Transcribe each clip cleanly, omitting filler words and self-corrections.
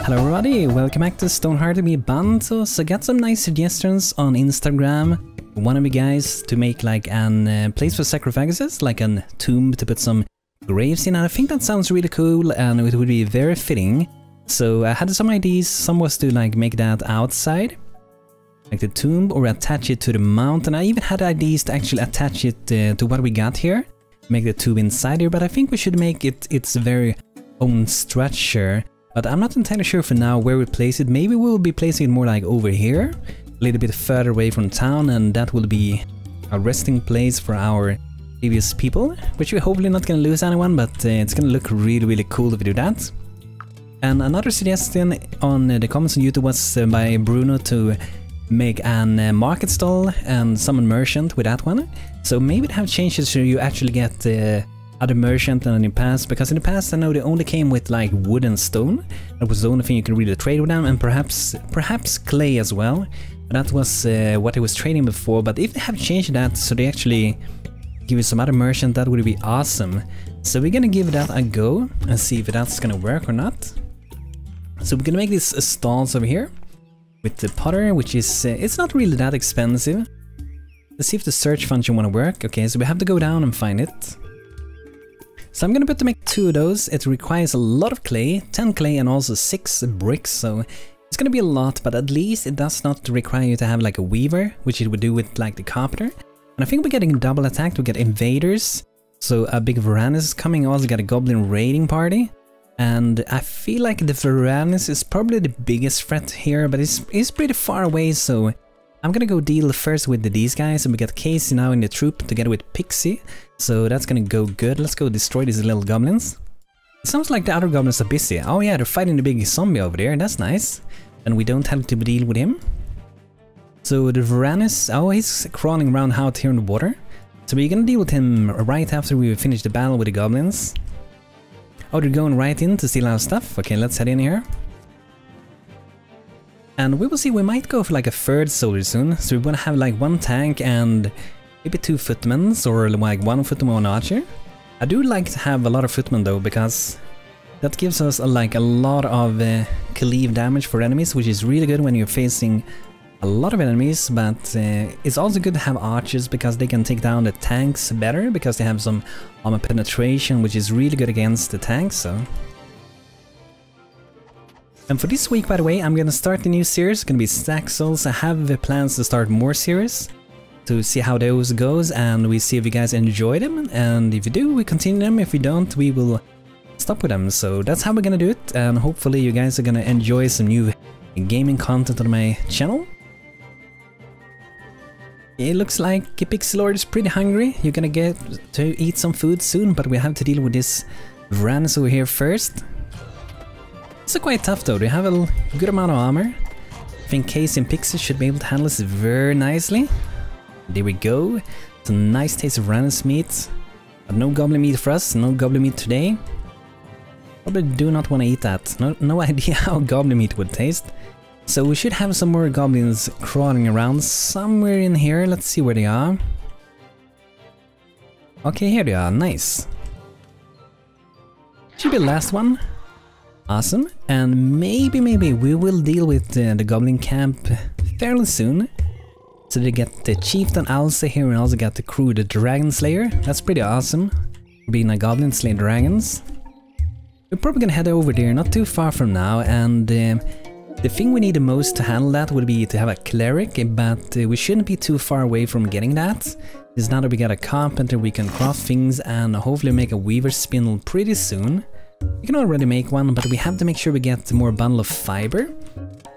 Hello everybody, welcome back to Stonehearth Alpha BANTO. So I got some nice suggestions on Instagram. One of you guys to make like an place for sacrifices, like a tomb to put some graves in, and I think that sounds really cool and it would be very fitting. So I had some ideas. Some was to like make that outside, like the tomb, or attach it to the mountain. I even had ideas to actually attach it to what we got here, make the tomb inside here, but I think we should make it its very own structure. But I'm not entirely sure for now where we place it. Maybe we'll be placing it more like over here, a little bit further away from town, and that will be a resting place for our previous people, which we're hopefully not gonna lose anyone, but it's gonna look really cool if we do that. And another suggestion on the comments on YouTube was by Bruno to make an market stall and summon merchant with that one. So maybe they have changes so you actually get other merchant than in the past, because in the past I know they only came with like wood and stone. That was the only thing you could really trade with them, and perhaps clay as well. That was what I was trading before, but if they have changed that so they actually give you some other merchant, that would be awesome. So we're gonna give that a go and see if that's gonna work or not. So we're gonna make these stalls over here with the potter, which is it's not really that expensive. Let's see if the search function wanna work. Okay, so we have to go down and find it. So I'm gonna put to make 2 of those. It requires a lot of clay, 10 clay and also 6 bricks, so it's gonna be a lot, but at least it does not require you to have like a weaver, which it would do with like the carpenter. And I think we're getting double attacked. We get invaders, so a big Varanus is coming. Also got a goblin raiding party, and I feel like the Varanus is probably the biggest threat here, but it's pretty far away, so I'm gonna go deal first with these guys. And we got Casey now in the troop together with Pixie, so that's gonna go good. Let's go destroy these little goblins. It sounds like the other goblins are busy. Oh yeah, they're fighting the big zombie over there. That's nice. And we don't have to deal with him. So the Varanus, oh, he's crawling around out here in the water. So we're gonna deal with him right after we finish the battle with the goblins. Oh, they're going right in to steal our stuff. Okay, let's head in here. And we will see, we might go for like a 3rd soldier soon. So we want to have like 1 tank and maybe 2 footmen, or like 1 footman, 1 archer. I do like to have a lot of footmen though, because that gives us like a lot of cleave damage for enemies, which is really good when you're facing a lot of enemies. But it's also good to have archers, because they can take down the tanks better, because they have some armor penetration, which is really good against the tanks. So. And for this week, by the way, I'm gonna start the new series. It's gonna be Stack Souls. I have plans to start more series to see how those goes, and we see if you guys enjoy them. And if you do, we continue them. If we don't, we will stop with them. So that's how we're gonna do it, and hopefully you guys are gonna enjoy some new gaming content on my channel. It looks like Pixelord is pretty hungry. You're gonna get to eat some food soon, but we have to deal with this Varanus over here first. It's quite tough though. They have a good amount of armor. I think Casey and Pixie should be able to handle this very nicely. There we go. It's a nice taste of Varanus meat. But no goblin meat for us. No goblin meat today. Probably do not want to eat that. No idea how goblin meat would taste. So we should have some more goblins crawling around somewhere in here. Let's see where they are. Okay, here they are. Nice. Should be the last one. Awesome. And maybe we will deal with the goblin camp fairly soon. So they get the chieftain Alsa here, and also got the crew, the dragon slayer. That's pretty awesome, being a goblin slaying dragons. We're probably gonna head over there, not too far from now, and the thing we need the most to handle that would be to have a cleric, but we shouldn't be too far away from getting that. Because now that we got a carpenter, we can craft things and hopefully make a weaver spindle pretty soon. We can already make one, but we have to make sure we get more bundle of fiber,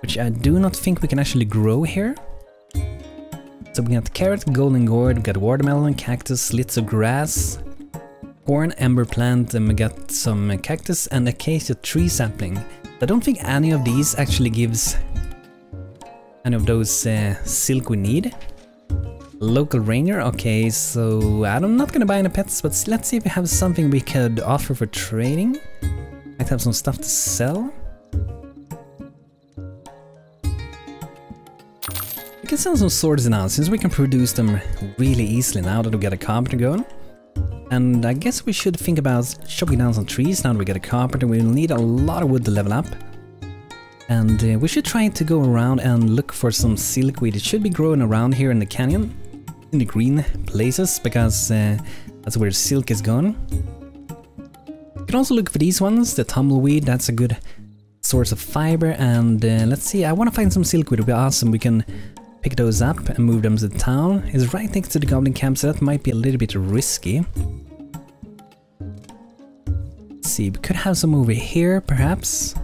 which I do not think we can actually grow here. So we got carrot, golden gourd, we got watermelon, cactus, slits of grass, corn, ember plant, and we got some cactus and acacia tree sapling. I don't think any of these actually gives any of those silk we need. Local ranger, okay, so I'm not gonna buy any pets, but let's see if we have something we could offer for trading. Might have some stuff to sell. We can sell some swords now, since we can produce them really easily now that we got a carpenter going. And I guess we should think about chopping down some trees now that we got a carpenter. We'll need a lot of wood to level up. And we should try to go around and look for some silkweed. It should be growing around here in the canyon, in the green places, because that's where silk is gone. You can also look for these ones, the tumbleweed, that's a good source of fiber. And let's see, I want to find some silkweed, it would be awesome. We can pick those up and move them to the town. It's right next to the goblin camp, so that might be a little bit risky. Let's see, we could have some over here, perhaps.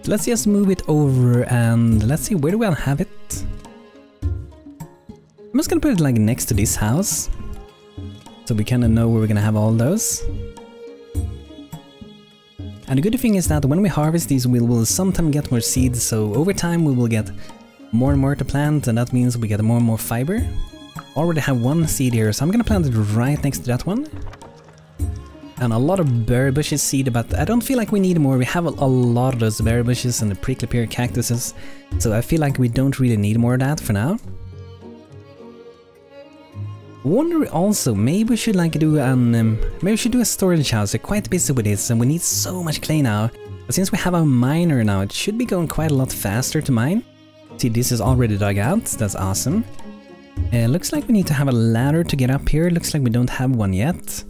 So let's just move it over and let's see, where do we have it? I'm just gonna put it like next to this house, so we kinda know where we're gonna have all those. And the good thing is that when we harvest these, we will sometime get more seeds, so over time we will get more and more to plant, and that means we get more and more fiber. Already have one seed here, so I'm gonna plant it right next to that one. And a lot of berry bushes seed, but I don't feel like we need more. We have a lot of those berry bushes and the prickly pear cactuses, so I feel like we don't really need more of that for now. Wonder also, maybe we should like do maybe we should do a storage house. We're quite busy with this and we need so much clay now. But since we have a miner now, it should be going quite a lot faster to mine. See, this is already dug out, that's awesome. Looks like we need to have a ladder to get up here. Looks like we don't have one yet.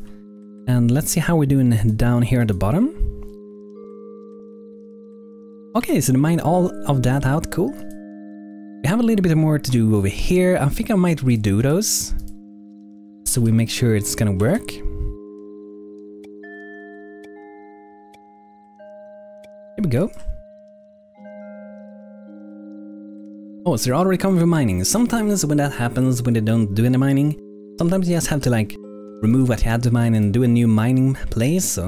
And let's see how we're doing down here at the bottom. Okay, so they mined all of that out, cool. We have a little bit more to do over here. I think I might redo those, so we make sure it's gonna work. Here we go. Oh, so they're already coming from mining. Sometimes when that happens, when they don't do any mining, sometimes you just have to like remove what you had to mine and do a new mining place.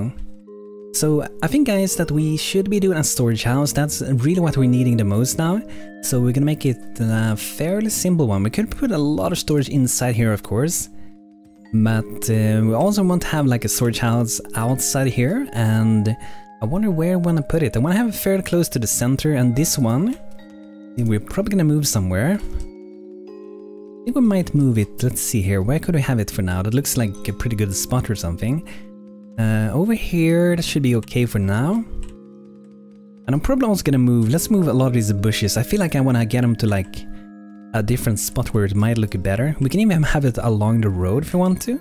So I think, guys, that we should be doing a storage house. That's really what we're needing the most now. So we're gonna make it a fairly simple one. We could put a lot of storage inside here, of course. But we also want to have like a storage house outside here, and I wonder where I want to put it. I want to have it fairly close to the center, and this one we're probably gonna move somewhere. I think we might move it. Let's see here, where could we have it for now? That looks like a pretty good spot or something. Over here, that should be okay for now. And I'm probably also gonna move, let's move a lot of these bushes. I feel like I want to get them to like a different spot where it might look better. We can even have it along the road if we want to.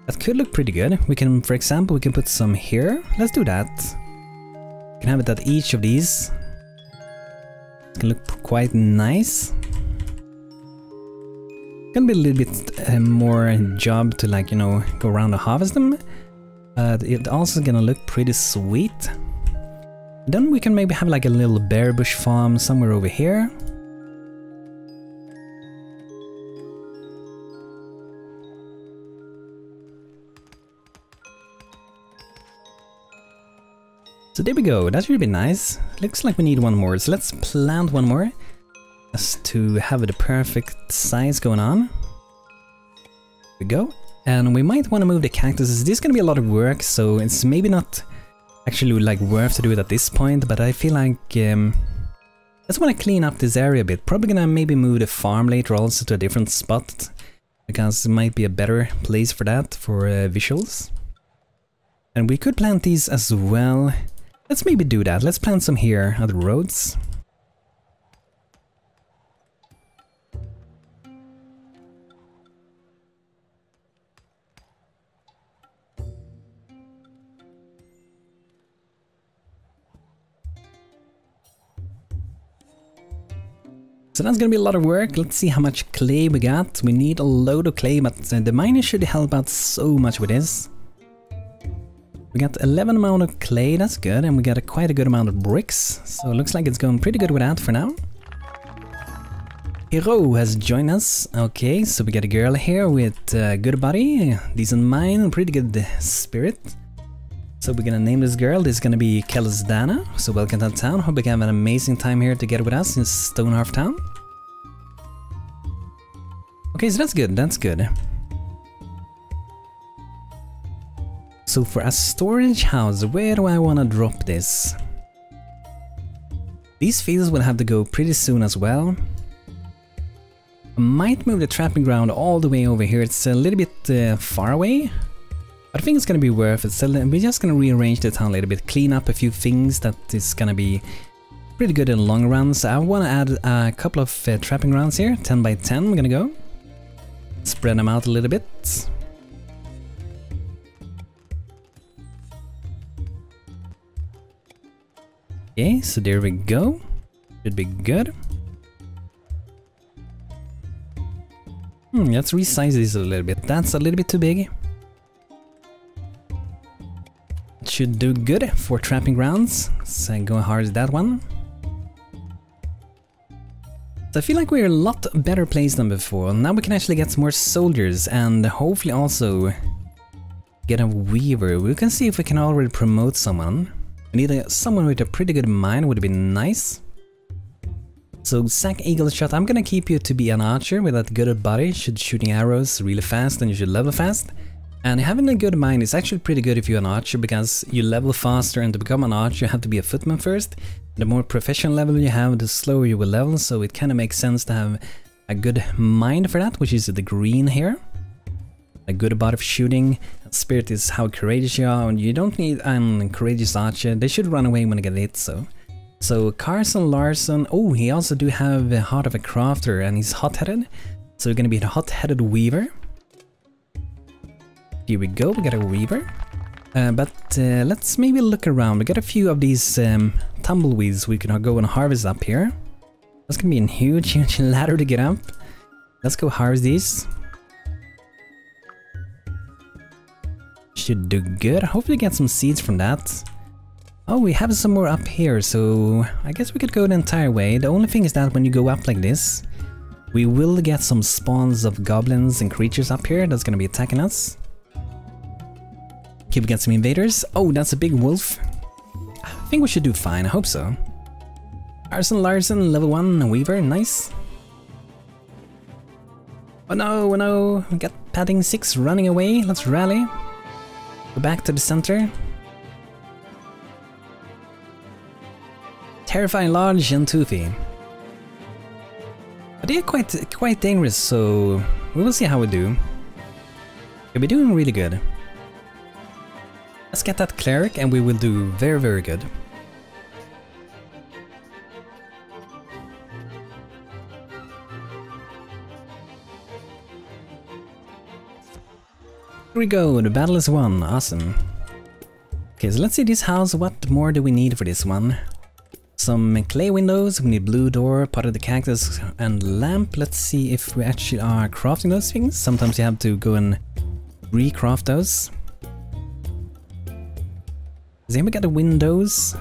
That could look pretty good. We can, for example, we can put some here. Let's do that. We can have it at each of these. It's gonna look quite nice. Gonna be a little bit more job to, like, you know, go around and harvest them. It's also gonna look pretty sweet. Then we can maybe have like a little berry bush farm somewhere over here. So there we go, that should be nice. Looks like we need one more, so let's plant one more. Just to have the perfect size going on. There we go. And we might want to move the cactuses. This is going to be a lot of work, so it's maybe not actually like worth to do it at this point, but I feel like I just want to clean up this area a bit. Probably gonna maybe move the farm later also to a different spot, because it might be a better place for that, for visuals. And we could plant these as well. Let's maybe do that. Let's plant some here at the roads. So that's gonna be a lot of work. Let's see how much clay we got. We need a load of clay, but the miner should help out so much with this. We got 11 amount of clay, that's good, and we got quite a good amount of bricks. So it looks like it's going pretty good with that for now. Hero has joined us. Okay, so we got a girl here with good body, decent mind, and pretty good spirit. So we're gonna name this girl. This is gonna be Dana. So welcome to town. Hope you can have an amazing time here together with us in Stonehearth Town. Okay, so that's good, that's good. So for a storage house, where do I want to drop this? These fields will have to go pretty soon as well. I might move the trapping ground all the way over here. It's a little bit far away. I think it's gonna be worth it. So we're just gonna rearrange the town a little bit, clean up a few things that is gonna be pretty good in the long run. So I wanna add a couple of trapping grounds here, 10 by 10 we're gonna go. Spread them out a little bit. Okay, so there we go. Should be good. Let's resize this a little bit. That's a little bit too big. Should do good for trapping grounds. So go hard with that one. So I feel like we're a lot better placed than before. Now we can actually get some more soldiers and hopefully also get a weaver. We can see if we can already promote someone. We need someone with a pretty good mind, would be nice. So Zack Eagle Shot, I'm gonna keep you to be an archer with that good body, should shooting arrows really fast and you should level fast. And having a good mind is actually pretty good if you're an archer, because you level faster, and to become an archer you have to be a footman first. The more professional level you have, the slower you will level, so it kind of makes sense to have a good mind for that, which is the green here. A good body of shooting. Spirit is how courageous you are, and you don't need a courageous archer. They should run away when they get hit, so. So Carson Larson, oh, he also do have the heart of a crafter, and he's hot-headed. So we're gonna be the hot-headed weaver. Here we go, we got a weaver. Let's maybe look around. We got a few of these tumbleweeds we can go and harvest up here. That's gonna be a huge, huge ladder to get up. Let's go harvest these. Should do good. Hopefully get some seeds from that. Oh, we have some more up here, so I guess we could go the entire way. The only thing is that when you go up like this, we will get some spawns of goblins and creatures up here that's gonna be attacking us. Okay, we got some invaders. Oh, that's a big wolf. I think we should do fine, I hope so. Arson Larson, level 1, Weaver, nice. Oh no, we got Padding 6 running away, let's rally. Go back to the center. Terrifying Large and Toothy. But they're quite dangerous, so we will see how we do. Okay, we're doing really good. Let's get that cleric and we will do very, very good. Here we go, the battle is won, awesome. Okay, so let's see this house, what more do we need for this one? Some clay windows, we need blue door, pot of the cactus and lamp. Let's see if we actually are crafting those things. Sometimes you have to go and recraft those. So here we got the windows,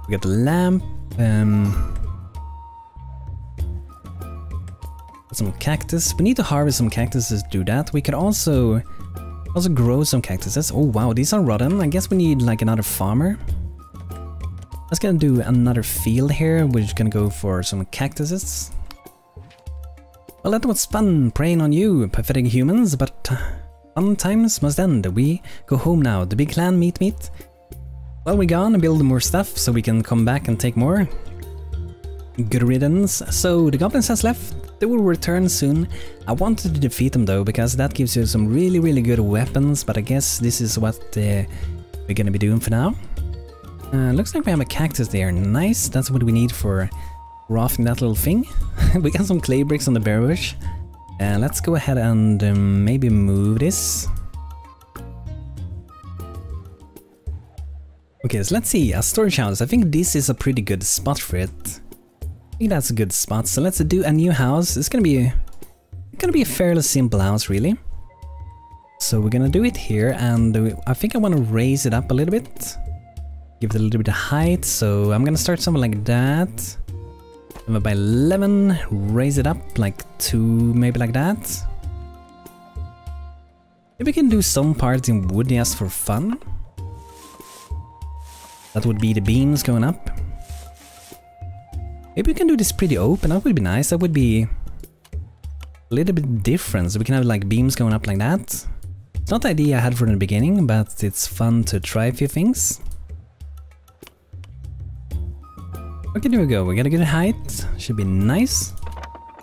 we got the lamp, some cactus. We need to harvest some cactuses to do that. We could also grow some cactuses. Oh wow, these are rotten. I guess we need like another farmer. Let's gonna do another field here. We're just gonna go for some cactuses. Well, that was fun preying on you, pathetic humans, but fun times must end. We go home now. The big clan meet. Well, we're gonna build more stuff so we can come back and take more. Good riddance. So the goblins has left. They will return soon. I wanted to defeat them though, because that gives you some really, really good weapons, but I guess this is what we're gonna be doing for now. Looks like we have a cactus there. Nice, that's what we need for crafting that little thing. We got some clay bricks on the berry bush. Let's go ahead and maybe move this. Okay, so let's see, a storage house. I think this is a pretty good spot for it. I think that's a good spot, so let's do a new house. It's gonna be a fairly simple house, really. So we're gonna do it here, and I think I want to raise it up a little bit. Give it a little bit of height, so I'm gonna start something like that. By 11, raise it up like 2, maybe like that. Maybe we can do some parts in wood just for fun. That would be the beams going up. Maybe we can do this pretty open, that would be nice. That would be a little bit different, so we can have like beams going up like that. It's not the idea I had from the beginning, but it's fun to try a few things. Okay, there we go, we got a good height, should be nice.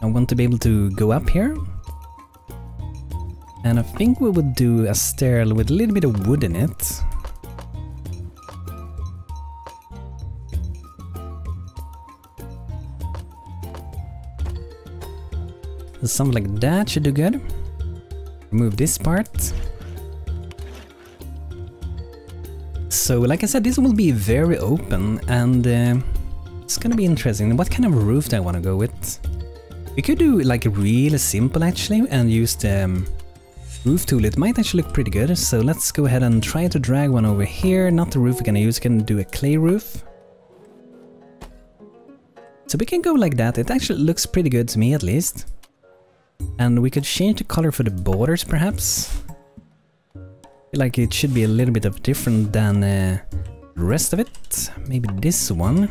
I want to be able to go up here. And I think we would do a stair with a little bit of wood in it. Something like that should do good. Remove this part. So, like I said, this will be very open, and it's gonna be interesting. What kind of roof do I want to go with? We could do like really simple actually, and use the roof tool. It might actually look pretty good. So let's go ahead and try to drag one over here. Not the roof we're gonna use. We're gonna do a clay roof. So we can go like that. It actually looks pretty good to me, at least. And we could change the color for the borders, perhaps. I feel like it should be a little bit of different than the rest of it. Maybe this one.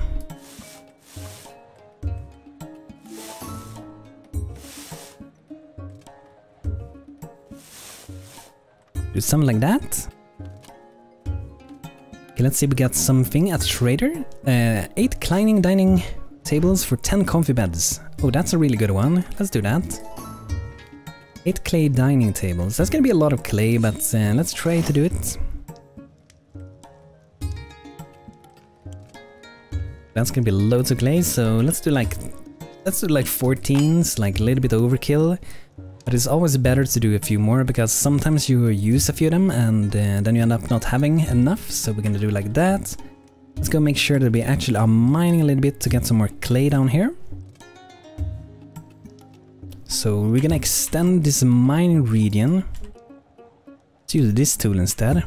Do something like that. Okay, let's see, we got something at Trader. 8 climbing dining tables for 10 comfy beds. Oh, that's a really good one. Let's do that. 8 clay dining tables. That's gonna be a lot of clay, but let's try to do it. That's gonna be loads of clay, so let's do like 14s, like a little bit overkill. But it's always better to do a few more, because sometimes you use a few of them and then you end up not having enough, so we're gonna do like that. Let's go make sure that we actually are mining a little bit to get some more clay down here. So we're gonna extend this mining region. Let's use this tool instead.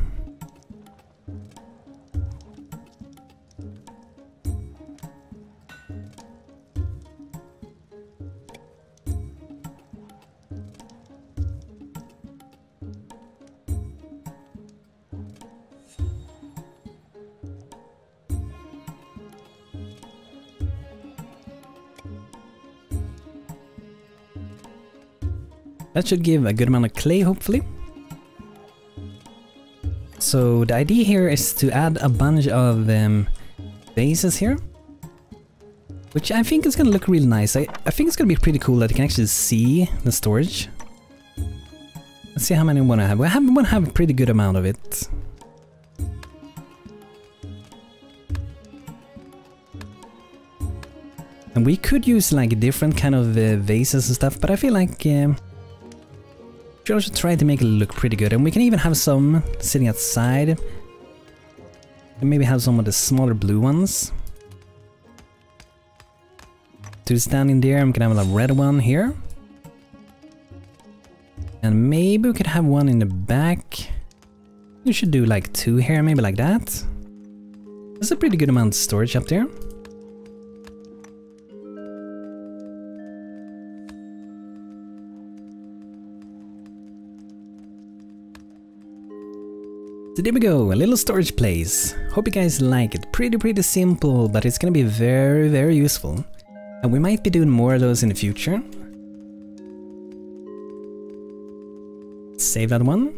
That should give a good amount of clay, hopefully. So the idea here is to add a bunch of bases here, which I think is gonna look really nice. I think it's gonna be pretty cool that you can actually see the storage. Let's see how many we wanna have. We wanna have a pretty good amount of it. And we could use like different kind of vases and stuff, but I feel like I should try to make it look pretty good. And we can even have some sitting outside. And maybe have some of the smaller blue ones to stand in there. I'm gonna have a red one here. And maybe we could have one in the back. You should do like 2 here, maybe like that. That's a pretty good amount of storage up there. So there we go, a little storage place. Hope you guys like it. Pretty simple, but it's gonna be very useful. And we might be doing more of those in the future. Save that one.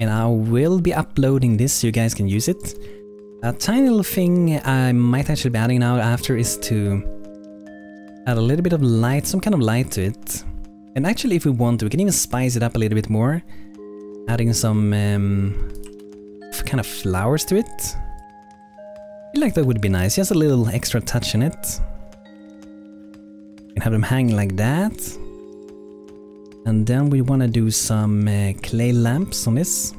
And I will be uploading this so you guys can use it. A tiny little thing I might actually be adding now after is to add a little bit of light, some kind of light to it. And actually, if we want to, we can even spice it up a little bit more. Adding some kind of flowers to it. I feel like that would be nice, just a little extra touch in it. You can have them hang like that. And then we want to do some clay lamps on this.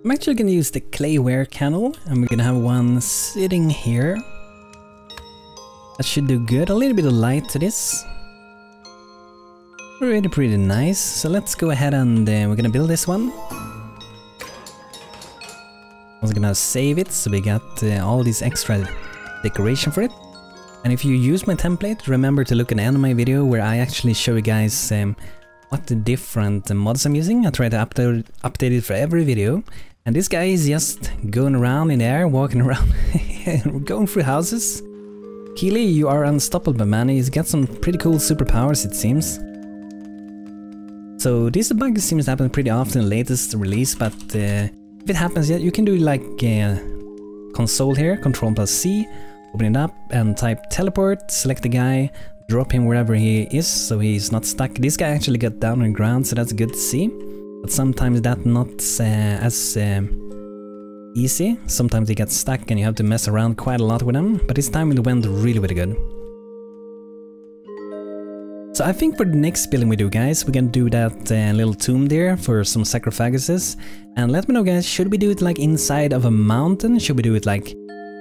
I'm actually going to use the clayware candle, and we're going to have one sitting here. That should do good, a little bit of light to this. Pretty nice. So let's go ahead and we're gonna build this one. I'm gonna save it, so we got all these extra decoration for it. And if you use my template, remember to look at the end of my video where I actually show you guys what the different mods I'm using. I try to update it for every video. And this guy is just going around in the air, walking around, going through houses. Keely, you are unstoppable, man. He's got some pretty cool superpowers, it seems. So this bug seems to happen pretty often in the latest release, but if it happens, yeah, you can do like console here, Ctrl+C, Open it up and type teleport, select the guy, drop him wherever he is so he's not stuck. This guy actually got down on the ground, so that's good to see. But sometimes that's not as easy. Sometimes he gets stuck and you have to mess around quite a lot with him, but this time it went really, really good. So I think for the next building we do, guys, we're gonna do that little tomb there for some sarcophaguses. And let me know, guys, should we do it like inside of a mountain? Should we do it like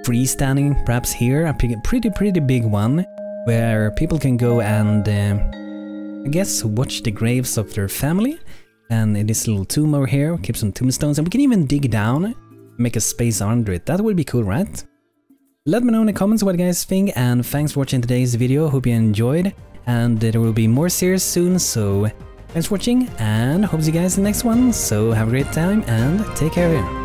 freestanding, perhaps here? A pretty big one, where people can go and, I guess, watch the graves of their family. And in this little tomb over here, keep some tombstones, and we can even dig down, make a space under it. That would be cool, right? Let me know in the comments what you guys think, and thanks for watching today's video. Hope you enjoyed. And there will be more series soon, so thanks for watching and hope to see you guys in the next one. So have a great time and take care.